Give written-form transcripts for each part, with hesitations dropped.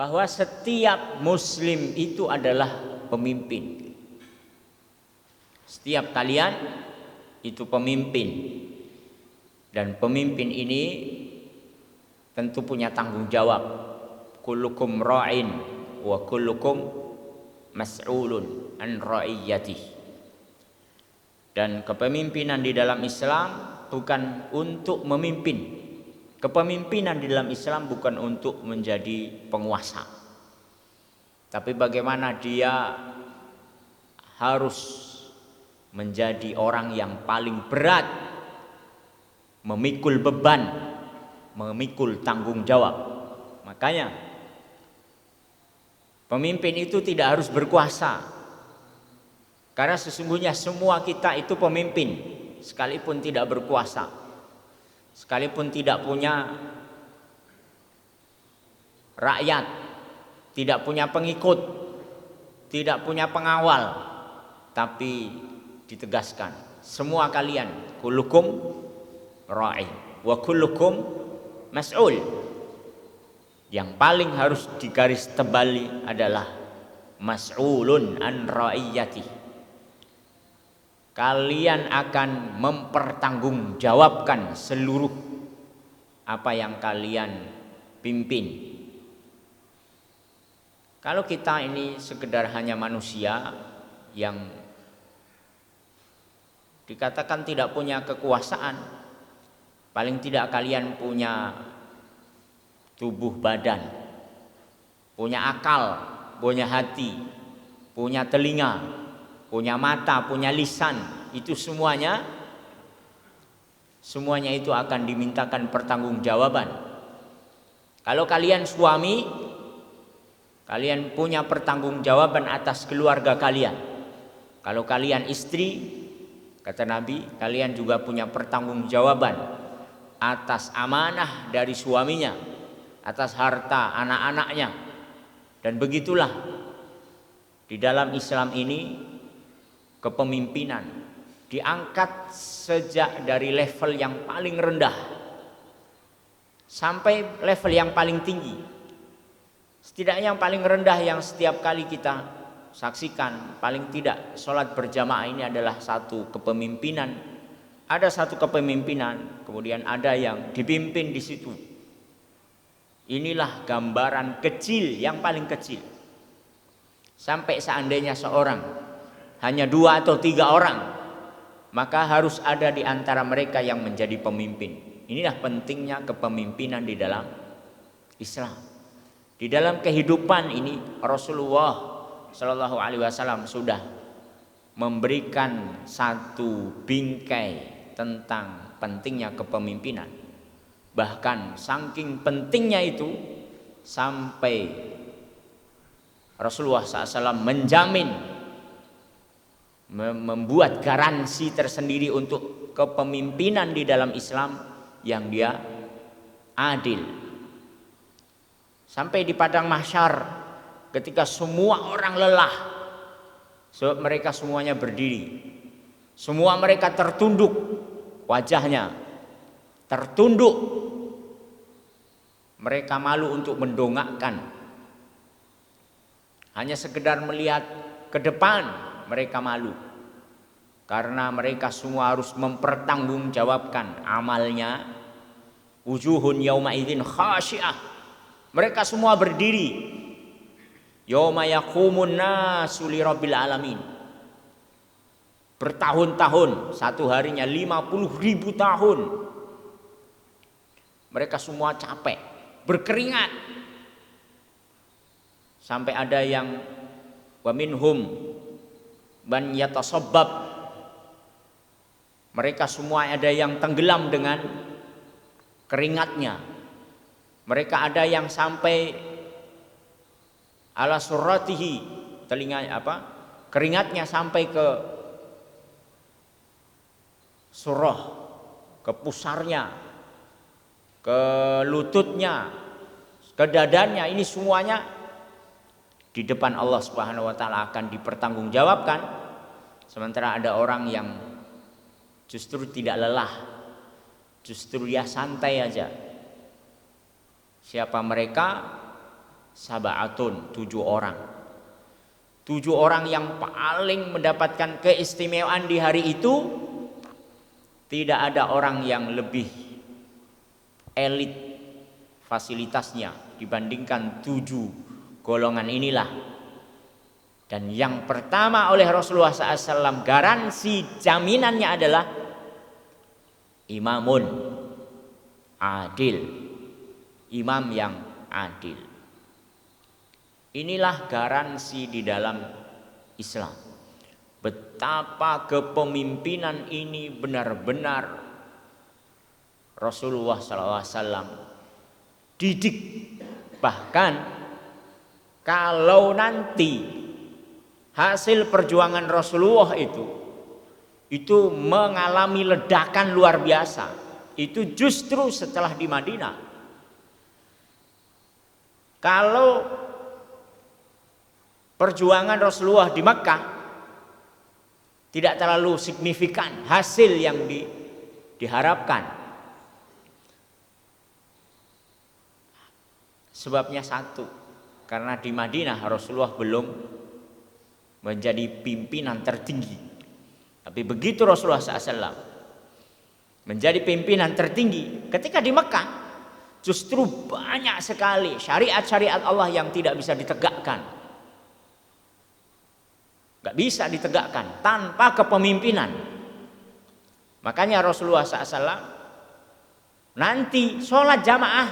bahwa setiap muslim itu adalah pemimpin. Setiap kalian itu pemimpin. Dan pemimpin ini tentu punya tanggung jawab. Kullukum ra'in wa kullukum mas'ulun an ra'iyyatihi. Dan kepemimpinan di dalam Islam bukan untuk memimpin. Kepemimpinan di dalam Islam bukan untuk menjadi penguasa. Tapi bagaimana dia harus menjadi orang yang paling berat memikul beban, memikul tanggung jawab. Makanya pemimpin itu tidak harus berkuasa. Karena sesungguhnya semua kita itu pemimpin, sekalipun tidak berkuasa, sekalipun tidak punya rakyat, tidak punya pengikut, tidak punya pengawal, tapi ditegaskan semua kalian kullukum ra'i wa kullukum mas'ul. Yang paling harus digaris tebali adalah mas'ulun an ra'iyyati. Kalian akan mempertanggungjawabkan seluruh apa yang kalian pimpin. Kalau kita ini sekedar hanya manusia yang dikatakan tidak punya kekuasaan, paling tidak kalian punya tubuh badan, punya akal, punya hati, punya telinga, punya mata, punya lisan, itu semuanya itu akan dimintakan pertanggungjawaban. Kalau kalian suami, kalian punya pertanggungjawaban atas keluarga kalian. Kalau kalian istri, kata Nabi, kalian juga punya pertanggungjawaban atas amanah dari suaminya, atas harta anak-anaknya. Dan begitulah di dalam Islam ini kepemimpinan diangkat sejak dari level yang paling rendah sampai level yang paling tinggi. Setidaknya yang paling rendah yang setiap kali kita saksikan, paling tidak sholat berjamaah ini adalah satu kepemimpinan. Ada satu kepemimpinan, kemudian ada yang dipimpin di situ. Inilah gambaran kecil yang paling kecil. Sampai seandainya seorang hanya 2 atau 3 orang, maka harus ada di antara mereka yang menjadi pemimpin. Inilah pentingnya kepemimpinan di dalam Islam. Di dalam kehidupan ini Rasulullah Shallallahu Alaihi Wasallam sudah memberikan satu bingkai tentang pentingnya kepemimpinan. Bahkan saking pentingnya itu sampai Rasulullah SAW menjamin, membuat garansi tersendiri untuk kepemimpinan di dalam Islam yang dia adil. Sampai di padang mahsyar ketika semua orang lelah, sebab mereka semuanya berdiri, semua mereka tertunduk, wajahnya tertunduk, mereka malu untuk mendongakkan, hanya sekedar melihat ke depan. Mereka malu karena mereka semua harus mempertanggungjawabkan amalnya. Wujuhun yauma idzin khasyiah. Mereka semua berdiri. Yauma yaqumun nasu lirabbil alamin. Bertahun-tahun, satu harinya 50.000 tahun. Mereka semua capek, berkeringat. Sampai ada yang wa minhum ban yatasabbab, mereka semua ada yang tenggelam dengan keringatnya. Mereka ada yang sampai ala suratihi, telinga keringatnya sampai ke surah, ke pusarnya, ke lututnya, ke dadanya. Ini semuanya di depan Allah Subhanahu wa taala akan dipertanggungjawabkan. Sementara ada orang yang justru tidak lelah, justru dia santai aja. Siapa mereka? sab'atun, 7 orang. 7 orang yang paling mendapatkan keistimewaan di hari itu. Tidak ada orang yang lebih elit fasilitasnya dibandingkan 7 golongan inilah. Dan yang pertama oleh Rasulullah SAW, garansi jaminannya adalah imamun adil, imam yang adil. Inilah garansi di dalam Islam. Betapa kepemimpinan ini benar-benar Rasulullah SAW didik. Bahkan kalau nanti hasil perjuangan Rasulullah itu mengalami ledakan luar biasa, itu justru setelah di Madinah. Kalau perjuangan Rasulullah di Mekah tidak terlalu signifikan hasil yang diharapkan. Sebabnya satu, karena di Madinah Rasulullah belum menjadi pimpinan tertinggi. Tapi begitu Rasulullah SAW menjadi pimpinan tertinggi, ketika di Mekah justru banyak sekali syariat-syariat Allah yang tidak bisa ditegakkan. Gak bisa ditegakkan tanpa kepemimpinan. Makanya Rasulullah SAW nanti sholat jamaah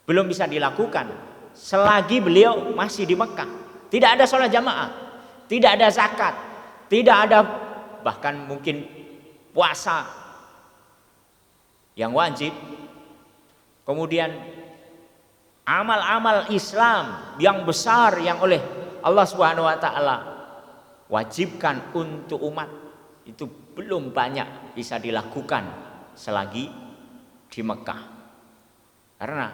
belum bisa dilakukan selagi beliau masih di Mekah. Tidak ada sholat jamaah, tidak ada zakat, tidak ada bahkan mungkin puasa yang wajib. Kemudian amal-amal Islam yang besar yang oleh Allah Subhanahu wa taala wajibkan untuk umat itu belum banyak bisa dilakukan selagi di Mekah. Karena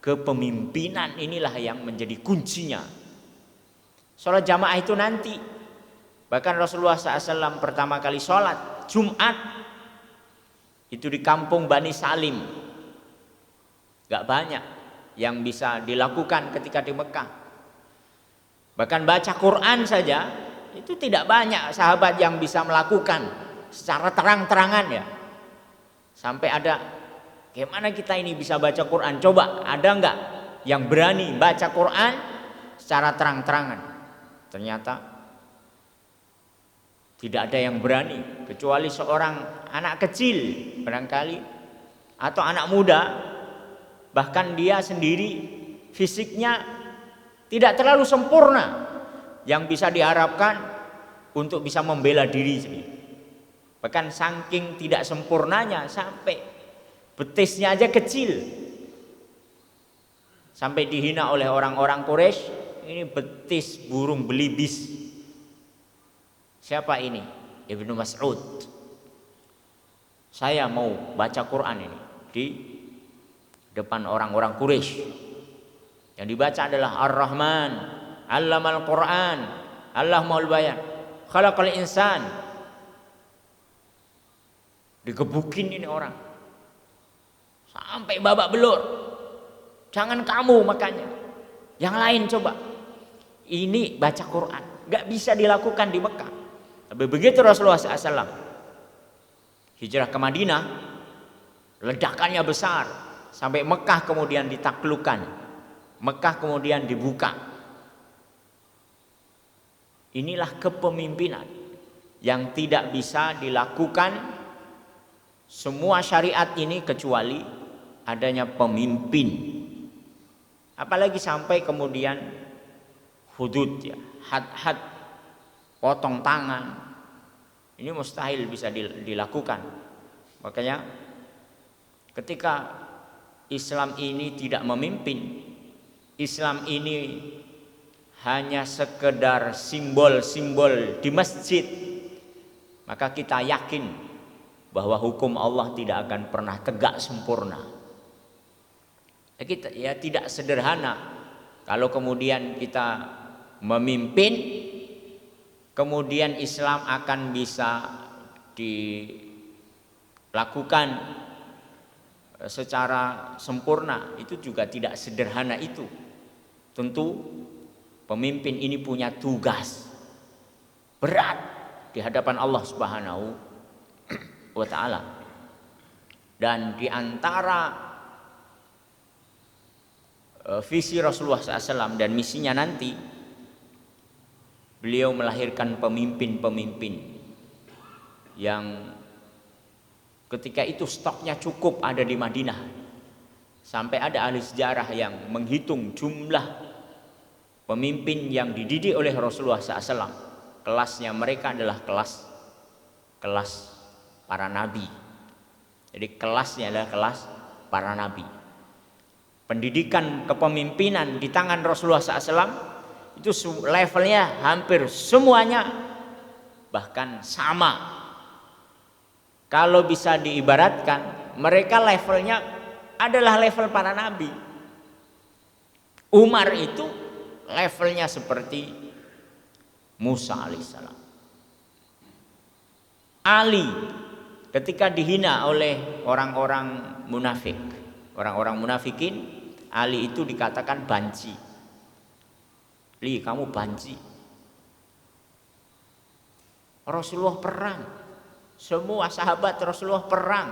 kepemimpinan inilah yang menjadi kuncinya. Sholat jamaah itu nanti. Bahkan Rasulullah SAW pertama kali sholat Jumat itu di kampung Bani Salim. Gak banyak yang bisa dilakukan ketika di Mekah. Bahkan baca Quran saja itu tidak banyak sahabat yang bisa melakukan secara terang-terangan ya. Sampai ada, gimana kita ini bisa baca Quran? Coba, ada enggak yang berani baca Quran secara terang-terangan? Ternyata tidak ada yang berani, kecuali seorang anak kecil barangkali, atau anak muda. Bahkan dia sendiri fisiknya tidak terlalu sempurna yang bisa diharapkan untuk bisa membela diri sendiri. Bahkan saking tidak sempurnanya sampai betisnya aja kecil, sampai dihina oleh orang-orang Quraisy, ini betis burung belibis. Siapa ini? Ibnu Mas'ud. Saya mau baca Quran ini di depan orang-orang Quraisy. Yang dibaca adalah Ar-Rahman, Allamal Quran, Allah maul bayan, Khalaqal insan. Digebukin ini orang sampai babak belur. Jangan kamu makanya, yang lain coba. Ini baca Quran gak bisa dilakukan di Mekah. Tapi begitu Rasulullah SAW hijrah ke Madinah, ledakannya besar sampai Mekah kemudian ditaklukkan, Mekah kemudian dibuka. Inilah kepemimpinan yang tidak bisa dilakukan semua syariat ini kecuali adanya pemimpin. Apalagi sampai kemudian hudud ya, had-had, potong tangan. Ini mustahil bisa dilakukan. Makanya ketika Islam ini tidak memimpin, Islam ini hanya sekedar simbol-simbol di masjid, maka kita yakin bahwa hukum Allah tidak akan pernah tegak sempurna. Kita ya tidak sederhana kalau kemudian kita memimpin, kemudian Islam akan bisa dilakukan secara sempurna. Itu juga tidak sederhana itu. Tentu pemimpin ini punya tugas berat di hadapan Allah Subhanahu wa taala. Dan di antara visi Rasulullah SAW dan misinya nanti, beliau melahirkan pemimpin-pemimpin yang ketika itu stoknya cukup ada di Madinah. Sampai ada ahli sejarah yang menghitung jumlah pemimpin yang dididik oleh Rasulullah SAW. Kelasnya mereka adalah kelas para nabi. Jadi kelasnya adalah kelas para nabi. Pendidikan kepemimpinan di tangan Rasulullah SAW itu levelnya hampir semuanya bahkan sama. Kalau bisa diibaratkan, mereka levelnya adalah level para nabi. Umar itu levelnya seperti Musa alaihissalam. Ali ketika dihina oleh orang-orang munafik, orang-orang munafikin, Ali itu dikatakan banci. Li, kamu banci. Rasulullah perang, semua sahabat Rasulullah perang,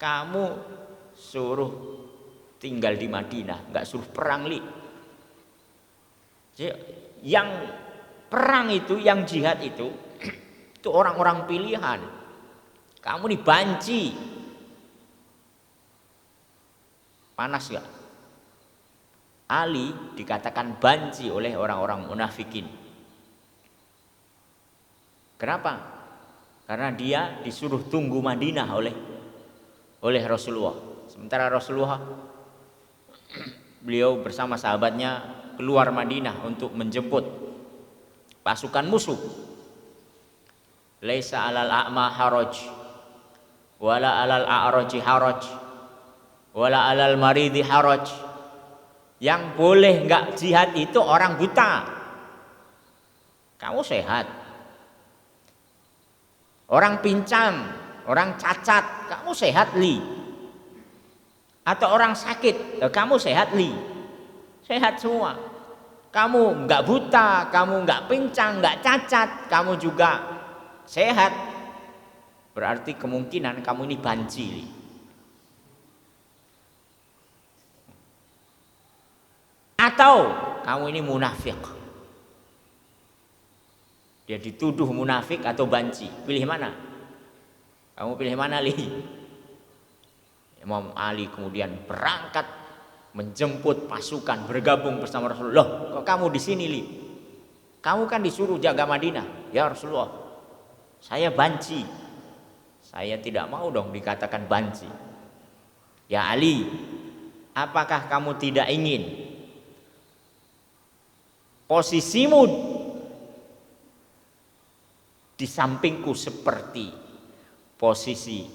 kamu suruh tinggal di Madinah, nggak suruh perang, Li. Yang perang itu, yang jihad itu orang-orang pilihan. Kamu dibanci, panas gak? Ali dikatakan banci oleh orang-orang munafikin. Kenapa? Karena dia disuruh tunggu Madinah oleh Rasulullah. Sementara Rasulullah beliau bersama sahabatnya keluar Madinah untuk menjemput pasukan musuh. Laisa alal a'ma haraj wala alal a'raji haraj wala alal maridi haraj. Yang boleh enggak jihad itu orang buta. Kamu sehat. Orang pincang, orang cacat, kamu sehat, Li. Atau orang sakit, kamu sehat, Li. Sehat semua. Kamu enggak buta, kamu enggak pincang, enggak cacat, kamu juga sehat. Berarti kemungkinan kamu ini banci, Li. Atau kamu ini munafik. Dia dituduh munafik atau banci. Pilih mana? Kamu pilih mana, Li? Imam Ali kemudian berangkat menjemput pasukan bergabung bersama Rasulullah. Loh, kok kamu di sini, Li? Kamu kan disuruh jaga Madinah. Ya Rasulullah, saya banci. Saya tidak mau dong dikatakan banci. Ya Ali, apakah kamu tidak ingin posisimu di sampingku seperti posisi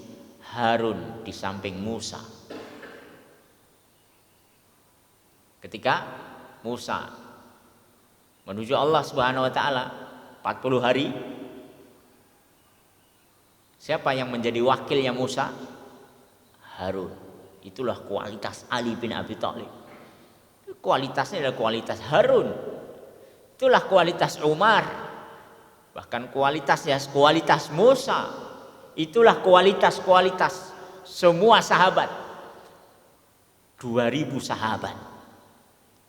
Harun di samping Musa? Ketika Musa menuju Allah Subhanahu wa taala 40 hari, siapa yang menjadi wakilnya Musa? Harun. Itulah kualitas Ali bin Abi Thalib. Kualitasnya adalah kualitas Harun. Itulah kualitas Umar. Bahkan kualitasnya kualitas Musa. Itulah kualitas semua sahabat. 2000 sahabat.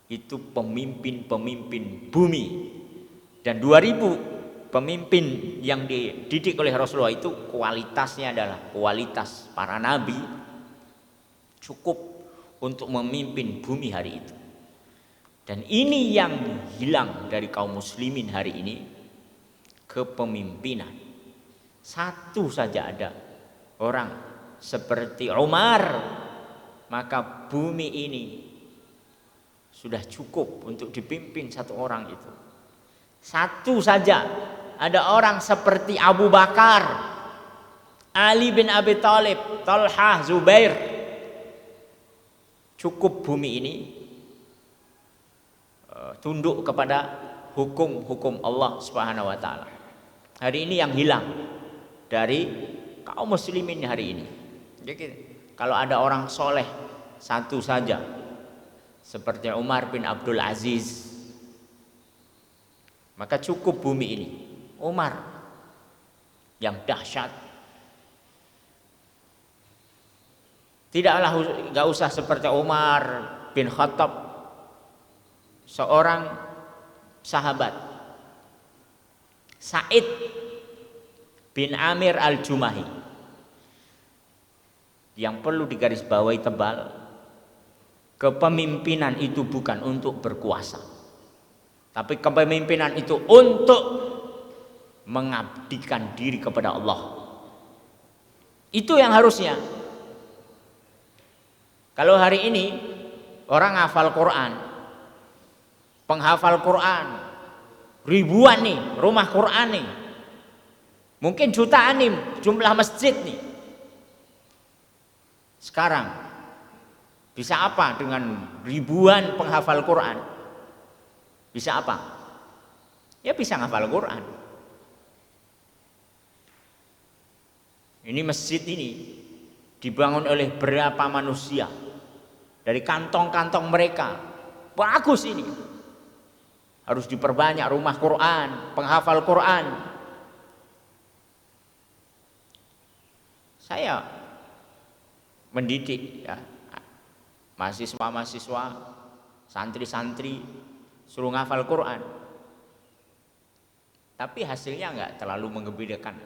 Itu pemimpin-pemimpin bumi. Dan 2000 pemimpin yang dididik oleh Rasulullah itu kualitasnya adalah kualitas para nabi, cukup untuk memimpin bumi hari itu. Dan ini yang hilang dari kaum muslimin hari ini, kepemimpinan. Satu saja ada orang seperti Umar, maka bumi ini sudah cukup untuk dipimpin satu orang itu. Satu saja ada orang seperti Abu Bakar, Ali bin Abi Thalib, Talhah, Zubair. Cukup bumi ini tunduk kepada hukum-hukum Allah Subhanahu wa taala. Hari ini yang hilang dari kaum muslimin hari ini. Jadi kalau ada orang soleh satu saja, seperti Umar bin Abdul Aziz. Maka cukup bumi ini Umar yang dahsyat. Tidaklah, gak usah seperti Umar bin Khattab, seorang sahabat Sa'id bin Amir al-Jumahi, yang perlu digarisbawahi tebal, kepemimpinan itu bukan untuk berkuasa, tapi kepemimpinan itu untuk mengabdikan diri kepada Allah. Itu yang harusnya. Kalau hari ini orang hafal Quran, penghafal Quran ribuan nih, rumah Quran nih, mungkin jutaan nih jumlah masjid nih. Sekarang bisa apa dengan ribuan penghafal Quran? Bisa apa? Ya bisa ngafal Quran. Ini masjid ini dibangun oleh berapa manusia dari kantong-kantong mereka. Bagus ini. Harus diperbanyak rumah Quran, penghafal Quran. Saya mendidik ya, mahasiswa-mahasiswa, santri-santri, suruh ngafal Quran. Tapi hasilnya enggak terlalu menggembirakan.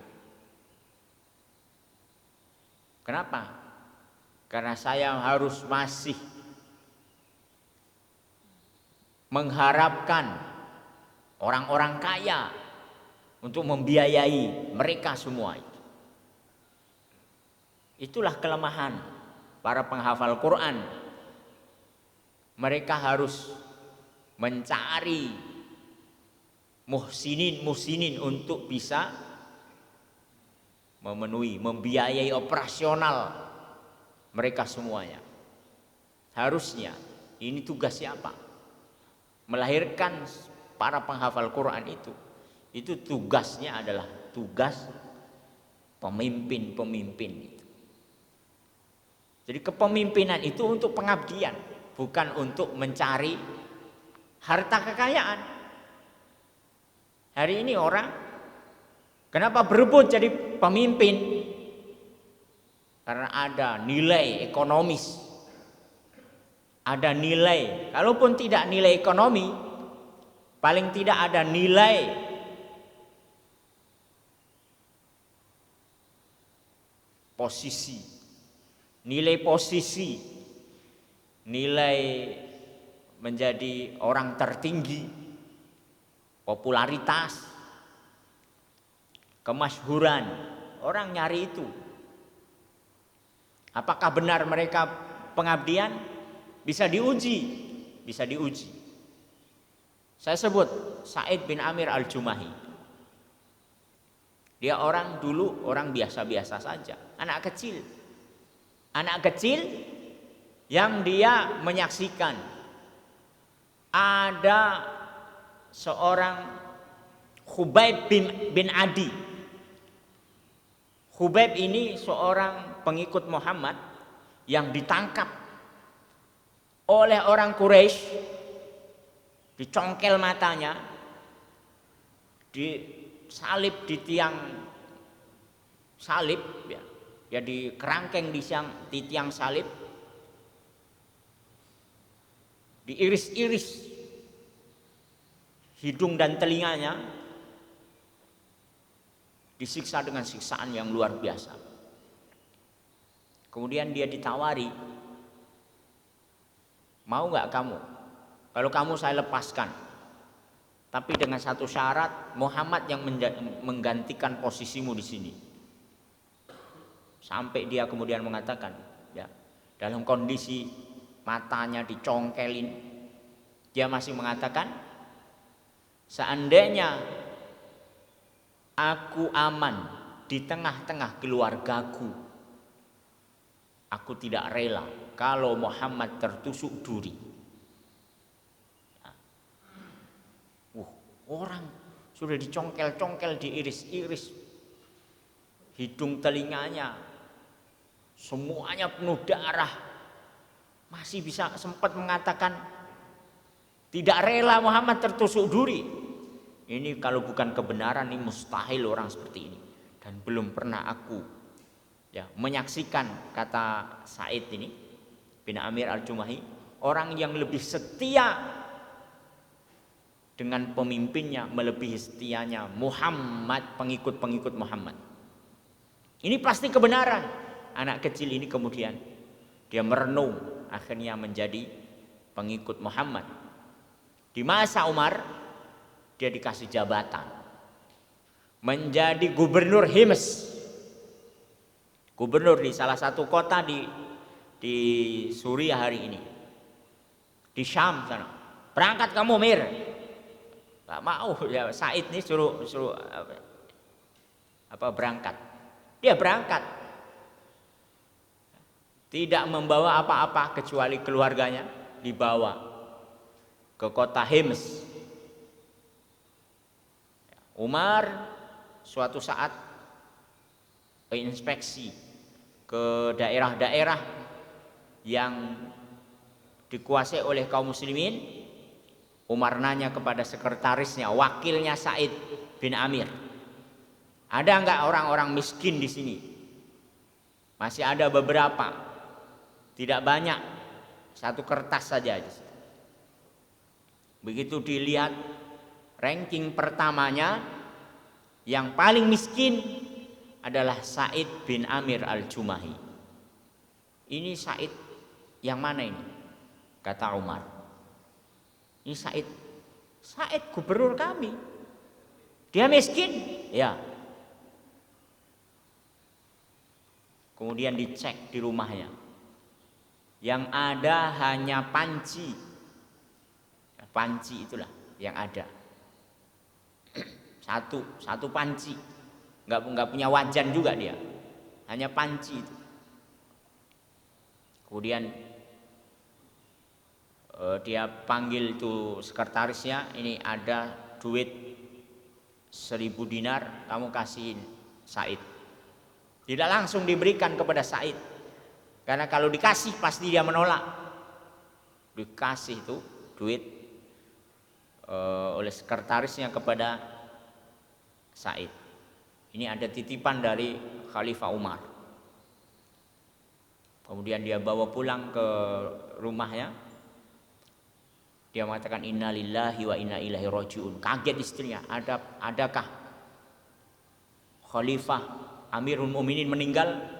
Kenapa? Karena saya harus masih mengharapkan orang-orang kaya untuk membiayai mereka semua itu. Itulah kelemahan para penghafal Quran. Mereka harus mencari muhsinin untuk bisa memenuhi, membiayai operasional mereka semuanya. Harusnya ini tugas siapa? Melahirkan para penghafal Quran itu tugasnya adalah tugas pemimpin-pemimpin itu. Jadi kepemimpinan itu untuk pengabdian, bukan untuk mencari harta kekayaan. Hari ini orang kenapa berebut jadi pemimpin? Karena ada nilai ekonomis, ada nilai. Kalaupun tidak nilai ekonomi, paling tidak ada nilai posisi, nilai posisi, nilai menjadi orang tertinggi, popularitas, kemasyhuran. Orang nyari itu. Apakah benar mereka pengabdian? Bisa diuji, bisa diuji. Saya sebut Sa'id bin Amir al-Jumahi. Dia orang dulu orang biasa-biasa saja, anak kecil. Anak kecil yang dia menyaksikan ada seorang Khubayb bin Adi. Khubayb ini seorang pengikut Muhammad yang ditangkap oleh orang Quraisy, dicongkel matanya, disalib di tiang salib, ya dikerangkeng di tiang salib, diiris-iris hidung dan telinganya, disiksa dengan siksaan yang luar biasa. Kemudian dia ditawari, mau nggak kamu? Kalau kamu saya lepaskan, tapi dengan satu syarat, Muhammad yang menggantikan posisimu di sini. Sampai dia kemudian mengatakan, ya, dalam kondisi matanya dicongkelin, dia masih mengatakan, seandainya aku aman di tengah-tengah keluargaku, aku tidak rela kalau Muhammad tertusuk duri. Orang sudah dicongkel-congkel, diiris-iris hidung telinganya, semuanya penuh darah, masih bisa sempat mengatakan Tidak rela Muhammad tertusuk duri. Ini kalau bukan kebenaran, ini mustahil orang seperti ini. Dan belum pernah aku menyaksikan, kata Said ini bin Amir al-Jumahi, orang yang lebih setia dengan pemimpinnya melebihi setianya Muhammad, pengikut-pengikut Muhammad. Ini pasti kebenaran. Anak kecil ini kemudian dia merenung, akhirnya menjadi pengikut Muhammad. Di masa Umar dia dikasih jabatan menjadi gubernur Hims, gubernur di salah satu kota di Suriah hari ini, di Syam sana. Berangkat kamu Mir. Gak mau ya, Said nih suruh berangkat. Dia berangkat, tidak membawa apa-apa kecuali keluarganya, dibawa ke kota Hims. Umar suatu saat inspeksi ke daerah-daerah yang dikuasai oleh kaum muslimin. Umar nanya kepada sekretarisnya, wakilnya Said bin Amir, ada enggak orang-orang miskin di sini? Masih ada beberapa, tidak banyak, satu kertas saja. Begitu dilihat ranking pertamanya, yang paling miskin adalah Said bin Amir al-Jumahi. Ini Said yang mana ini? Kata Umar, ini Said gubernur kami. Dia miskin? Ya. Kemudian dicek di rumahnya, yang ada hanya panci. Panci itulah yang ada. Satu panci, nggak punya wajan juga dia, hanya panci itu. Kemudian dia panggil itu sekretarisnya, ini ada duit 1000 dinar, kamu kasihin Said. Tidak langsung diberikan kepada Said, karena kalau dikasih pasti dia menolak. Dikasih itu duit oleh sekretarisnya kepada Said. Ini ada titipan dari Khalifah Umar. Kemudian dia bawa pulang ke rumahnya. Dia mengatakan innalillahi wa inna ilaihi rajiun. Kaget istrinya, adakah Khalifah Amirul Mukminin meninggal?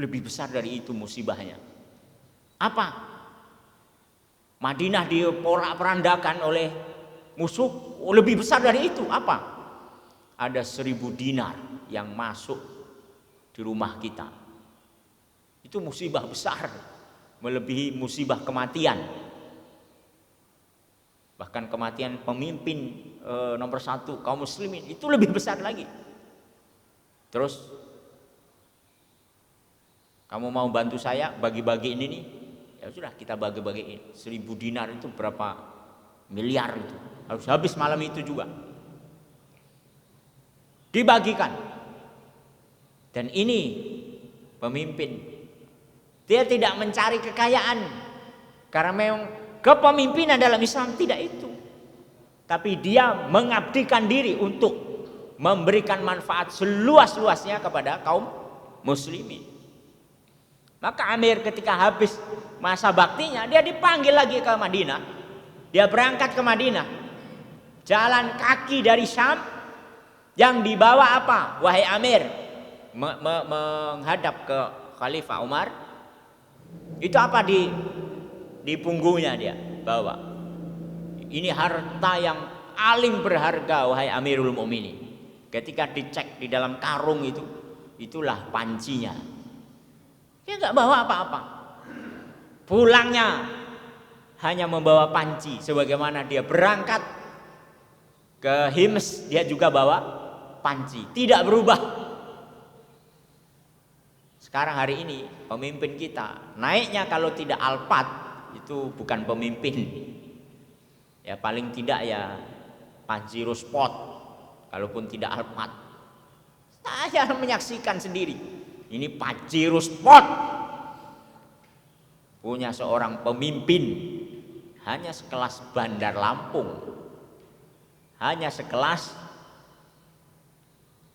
Lebih besar dari itu musibahnya. Apa? Madinah diporak-porandakan oleh musuh. Lebih besar dari itu apa? Ada 1000 dinar yang masuk di rumah kita. Itu musibah besar, melebihi musibah kematian. Bahkan kematian pemimpin nomor 1 kaum muslimin itu lebih besar lagi. Terus kamu mau bantu saya bagi-bagi ini nih? Ya sudah, kita bagi-bagiin. 1000 dinar itu berapa miliar itu? Harus habis malam itu juga. Dibagikan. Dan ini pemimpin, dia tidak mencari kekayaan, karena memang kepemimpinan dalam Islam tidak itu. Tapi dia mengabdikan diri untuk memberikan manfaat seluas-luasnya kepada kaum muslimin. Maka Amir ketika habis masa baktinya, dia dipanggil lagi ke Madinah. Dia berangkat ke Madinah, jalan kaki dari Syam. Yang dibawa apa? Wahai Amir, menghadap ke Khalifah Umar. Itu apa di punggungnya dia bawa? Ini harta yang paling berharga, wahai Amirul Mukminin. Ketika dicek di dalam karung itu, itulah pancinya. Dia nggak bawa apa-apa. Pulangnya hanya membawa panci, sebagaimana dia berangkat ke Hims, dia juga bawa panci, tidak berubah. Sekarang hari ini pemimpin kita naiknya kalau tidak Alphard itu bukan pemimpin. Ya paling tidak ya Pajero Sport, kalaupun tidak Alphard. Saya menyaksikan sendiri. Ini Pajero Sport punya seorang pemimpin hanya sekelas Bandar Lampung, hanya sekelas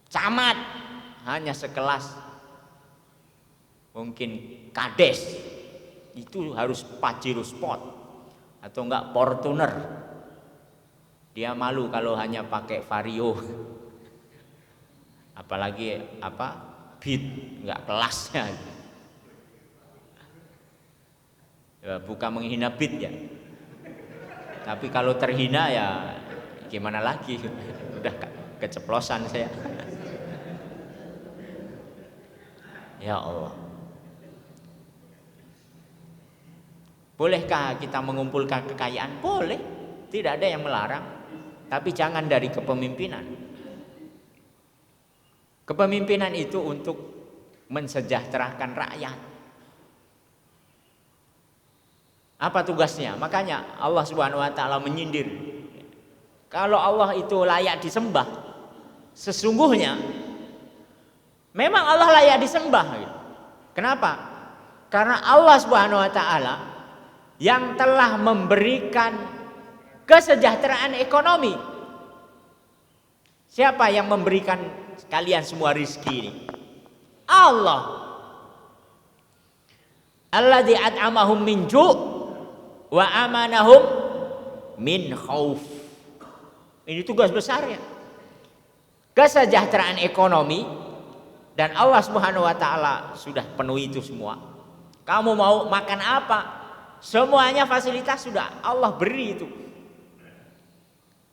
camat, hanya sekelas mungkin kades, itu harus Pajero Sport atau enggak Fortuner. Dia malu kalau hanya pakai Vario, apalagi Beat, enggak kelasnya. Ya, bukan menghina Beat ya, tapi kalau terhina ya gimana lagi, udah keceplosan saya. Ya Allah. Bolehkah kita mengumpulkan kekayaan? Boleh, tidak ada yang melarang. Tapi jangan dari kepemimpinan. Kepemimpinan itu untuk mensejahterakan rakyat. Apa tugasnya? Makanya Allah Subhanahu wa taala menyindir. Kalau Allah itu layak disembah, sesungguhnya memang Allah layak disembah. Kenapa? Karena Allah Subhanahu wa taala yang telah memberikan kesejahteraan ekonomi. Siapa yang memberikan kalian semua rizki ini? Allah. Alladzi at'amahum min ju' wa amanahum min khauf. Ini tugas besarnya. Kesejahteraan ekonomi, dan Allah Subhanahu wa taala sudah penuhi itu semua. Kamu mau makan apa? Semuanya fasilitas sudah Allah beri itu.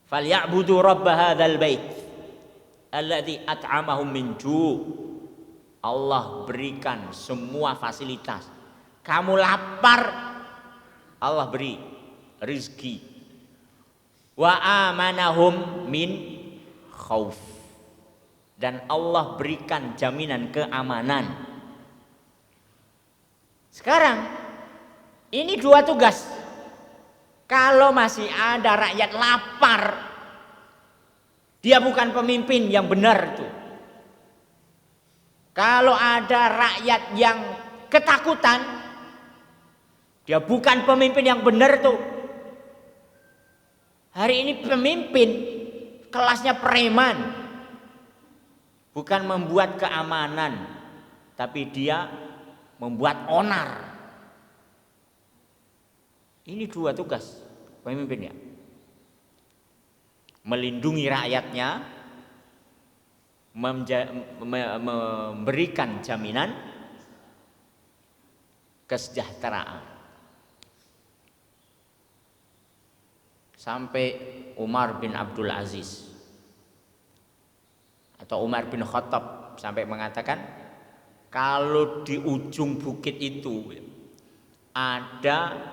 Falyabudu rabb hadzal bait alladzi at'amahum min ju'. Allah berikan semua fasilitas. Kamu lapar, Allah beri rizki. Wa amanahum min khauf. Dan Allah berikan jaminan keamanan. Sekarang ini dua tugas. Kalau masih ada rakyat lapar, dia bukan pemimpin yang benar tuh. Kalau ada rakyat yang ketakutan, dia bukan pemimpin yang benar tuh. Hari ini pemimpin kelasnya preman, bukan membuat keamanan, tapi dia membuat onar. Ini dua tugas pemimpinnya. Melindungi rakyatnya, memberikan jaminan kesejahteraan. Sampai Umar bin Abdul Aziz atau Umar bin Khattab sampai mengatakan, kalau di ujung bukit itu ada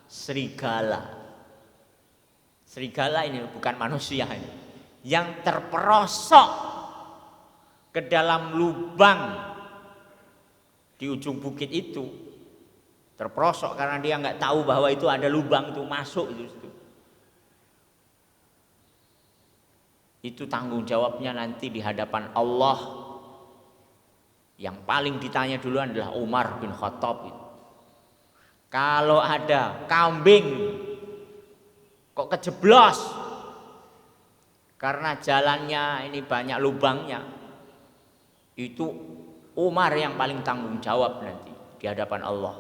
serigala. Serigala ini bukan manusia ini, yang terperosok ke dalam lubang di ujung bukit itu. Terperosok karena dia nggak tahu bahwa itu ada lubang, itu masuk itu. Itu tanggung jawabnya nanti di hadapan Allah. Yang paling ditanya dulu adalah Umar bin Khattab. Kalau ada kambing kok kejeblos karena jalannya ini banyak lubangnya, itu Umar yang paling tanggung jawab nanti di hadapan Allah.